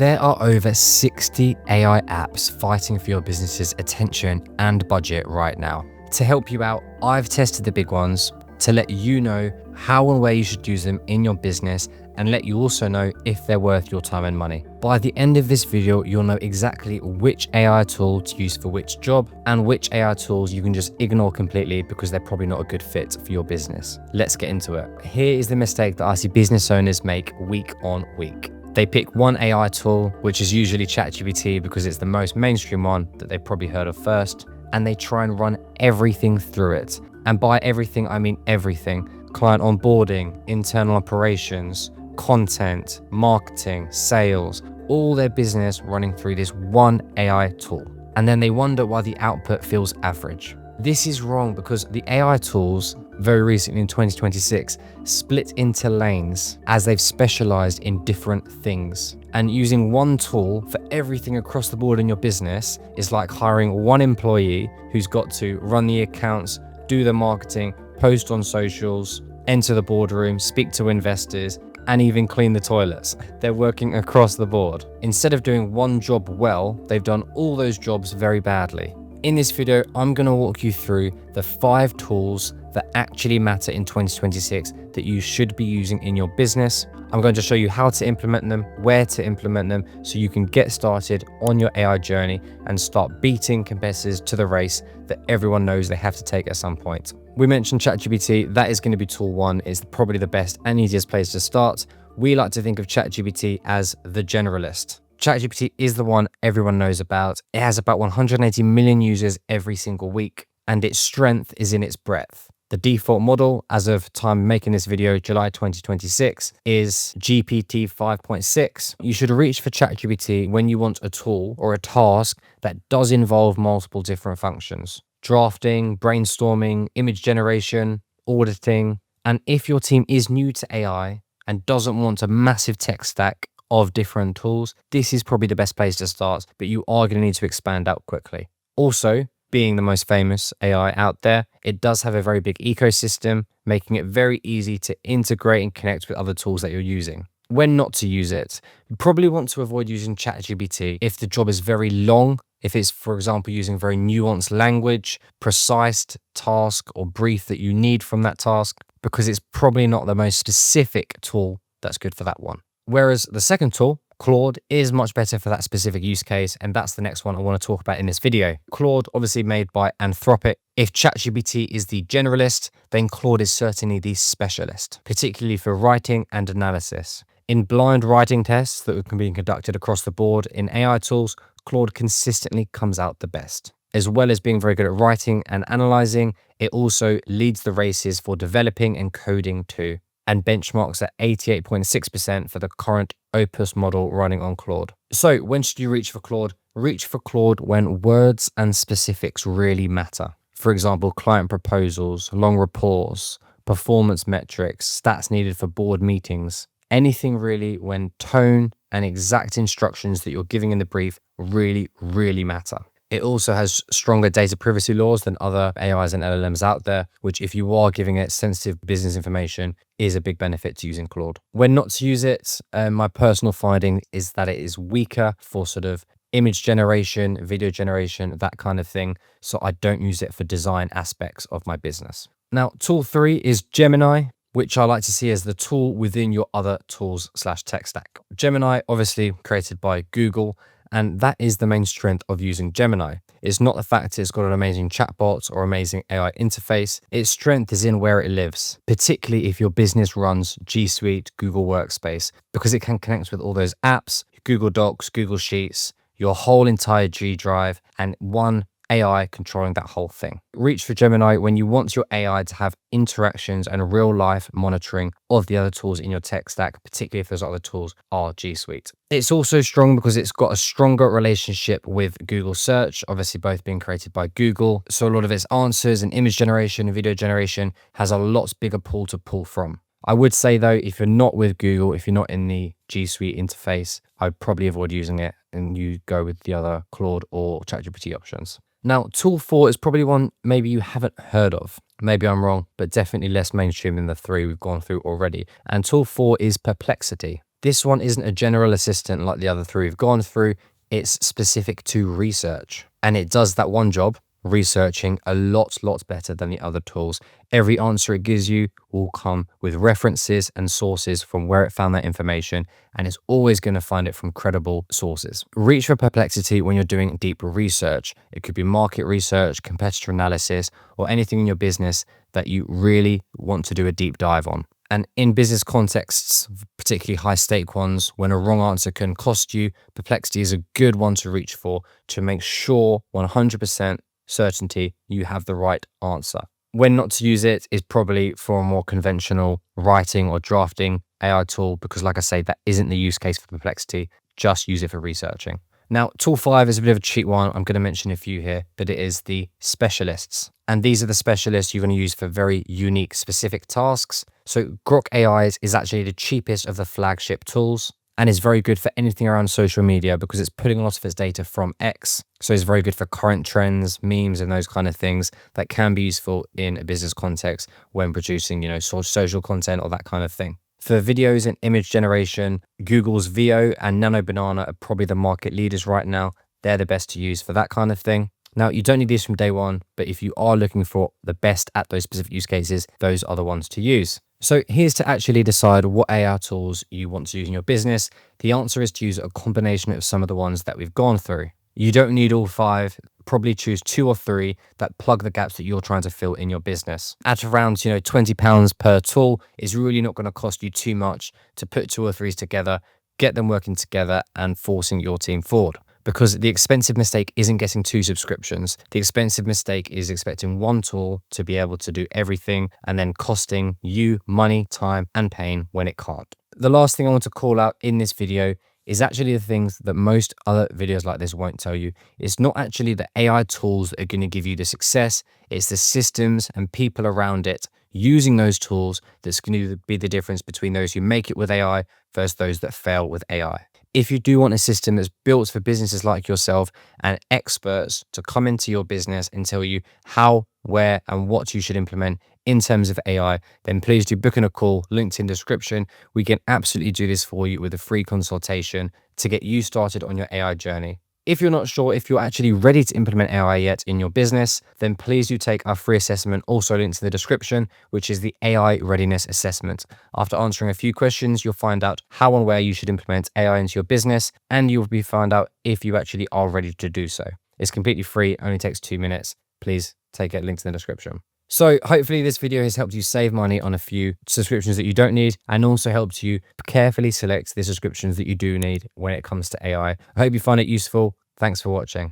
There are over 60 AI apps fighting for your business's attention and budget right now. To help you out, I've tested the big ones to let you know how and where you should use them in your business and let you also know if they're worth your time and money. By the end of this video, you'll know exactly which AI tool to use for which job and which AI tools you can just ignore completely because they're probably not a good fit for your business. Let's get into it. Here is the mistake that I see business owners make week on week. They pick one AI tool, which is usually ChatGPT because it's the most mainstream one that they've probably heard of first, and they try and run everything through it. And by everything, I mean everything. Client onboarding, internal operations, content, marketing, sales, all their business running through this one AI tool. And then they wonder why the output feels average. This is wrong because the AI tools, very recently in 2026, split into lanes as they've specialized in different things. And using one tool for everything across the board in your business is like hiring one employee who's got to run the accounts, do the marketing, post on socials, enter the boardroom, speak to investors, and even clean the toilets. They're working across the board. Instead of doing one job well, they've done all those jobs very badly. In this video, I'm going to walk you through the 5 tools that actually matter in 2026 that you should be using in your business. I'm going to show you how to implement them, where to implement them, so you can get started on your AI journey and start beating competitors to the race that everyone knows they have to take at some point. We mentioned ChatGPT. That is going to be tool 1. It's probably the best and easiest place to start. We like to think of ChatGPT as the generalist. ChatGPT is the one everyone knows about. It has about 180 million users every single week, and its strength is in its breadth. The default model, as of time making this video, July 2026, is GPT 5.6. You should reach for ChatGPT when you want a tool or a task that does involve multiple different functions. Drafting, brainstorming, image generation, auditing. And if your team is new to AI and doesn't want a massive tech stack of different tools, this is probably the best place to start, but you are going to need to expand out quickly. Also, being the most famous AI out there, it does have a very big ecosystem, making it very easy to integrate and connect with other tools that you're using. When not to use it, you probably want to avoid using ChatGPT if the job is very long, if it's, for example, using very nuanced language, precise task or brief that you need from that task, because it's probably not the most specific tool that's good for that one. Whereas the second tool, Claude, is much better for that specific use case, and that's the next one I want to talk about in this video. Claude, obviously made by Anthropic. If ChatGPT is the generalist, then Claude is certainly the specialist, particularly for writing and analysis. In blind writing tests that can be conducted across the board in AI tools, Claude consistently comes out the best. As well as being very good at writing and analyzing, it also leads the races for developing and coding too, and benchmarks at 88.6% for the current Opus model running on Claude. So when should you reach for Claude? Reach for Claude when words and specifics really matter. For example, client proposals, long reports, performance metrics, stats needed for board meetings. Anything really when tone and exact instructions that you're giving in the brief really, really matter. It also has stronger data privacy laws than other AIs and LLMs out there, which if you are giving it sensitive business information is a big benefit to using Claude. When not to use it, my personal finding is that it is weaker for sort of image generation, video generation, that kind of thing. So I don't use it for design aspects of my business. Now, tool 3 is Gemini, which I like to see as the tool within your other tools/tech stack. Gemini, obviously created by Google, and that is the main strength of using Gemini. It's not the fact it's got an amazing chatbot or amazing AI interface. Its strength is in where it lives, particularly if your business runs G Suite, Google Workspace, because it can connect with all those apps, Google Docs, Google Sheets, your whole entire G Drive, and one AI controlling that whole thing. Reach for Gemini when you want your AI to have interactions and real life monitoring of the other tools in your tech stack, particularly if those other tools are G Suite. It's also strong because it's got a stronger relationship with Google Search, obviously both being created by Google. So a lot of its answers and image generation and video generation has a lot bigger pool to pull from. I would say though, if you're not with Google, if you're not in the G Suite interface, I'd probably avoid using it and you go with the other Claude or ChatGPT options. Now, tool 4 is probably one maybe you haven't heard of. Maybe I'm wrong, but definitely less mainstream than the 3 we've gone through already. And tool 4 is Perplexity. This one isn't a general assistant like the other three we've gone through. It's specific to research, and it does that one job, researching, a lot better than the other tools. Every answer it gives you will come with references and sources from where it found that information, and it's always going to find it from credible sources. Reach for Perplexity when you're doing deep research. It could be market research, competitor analysis, or anything in your business that you really want to do a deep dive on. And in business contexts, particularly high stake ones, when a wrong answer can cost you, Perplexity is a good one to reach for to make sure 100% certainty you have the right answer. When not to use it is probably for a more conventional writing or drafting AI tool, because like I say, that isn't the use case for Perplexity. Just use it for researching. Now, tool 5 is a bit of a cheap one. I'm going to mention a few here, but it is the specialists. And these are the specialists you're going to use for very unique, specific tasks. So Grok AI is actually the cheapest of the flagship tools and is very good for anything around social media because it's putting a lot of its data from X. So it's very good for current trends, memes, and those kind of things that can be useful in a business context when producing, social content or that kind of thing. For videos and image generation, Google's Veo and Nano Banana are probably the market leaders right now. They're the best to use for that kind of thing. Now, you don't need these from day one, but if you are looking for the best at those specific use cases, those are the ones to use. So here's to actually decide what AI tools you want to use in your business. The answer is to use a combination of some of the ones that we've gone through. You don't need all 5. Probably choose 2 or 3 that plug the gaps that you're trying to fill in your business. At around, £20 per tool is really not going to cost you too much to put 2 or 3 together, get them working together and forcing your team forward. Because the expensive mistake isn't getting 2 subscriptions. The expensive mistake is expecting one tool to be able to do everything and then costing you money, time, and pain when it can't. The last thing I want to call out in this video is actually the things that most other videos like this won't tell you. It's not actually the AI tools that are going to give you the success. It's the systems and people around it using those tools that's going to be the difference between those who make it with AI versus those that fail with AI. If you do want a system that's built for businesses like yourself and experts to come into your business and tell you how, where, and what you should implement in terms of AI, then please do book in a call, linked in description. We can absolutely do this for you with a free consultation to get you started on your AI journey. If you're not sure if you're actually ready to implement AI yet in your business, then please do take our free assessment, also linked in the description, which is the AI Readiness Assessment. After answering a few questions, you'll find out how and where you should implement AI into your business, and you'll find out if you actually are ready to do so. It's completely free, only takes 2 minutes. Please take it, linked in the description. So hopefully this video has helped you save money on a few subscriptions that you don't need and also helped you carefully select the subscriptions that you do need when it comes to AI. I hope you find it useful. Thanks for watching.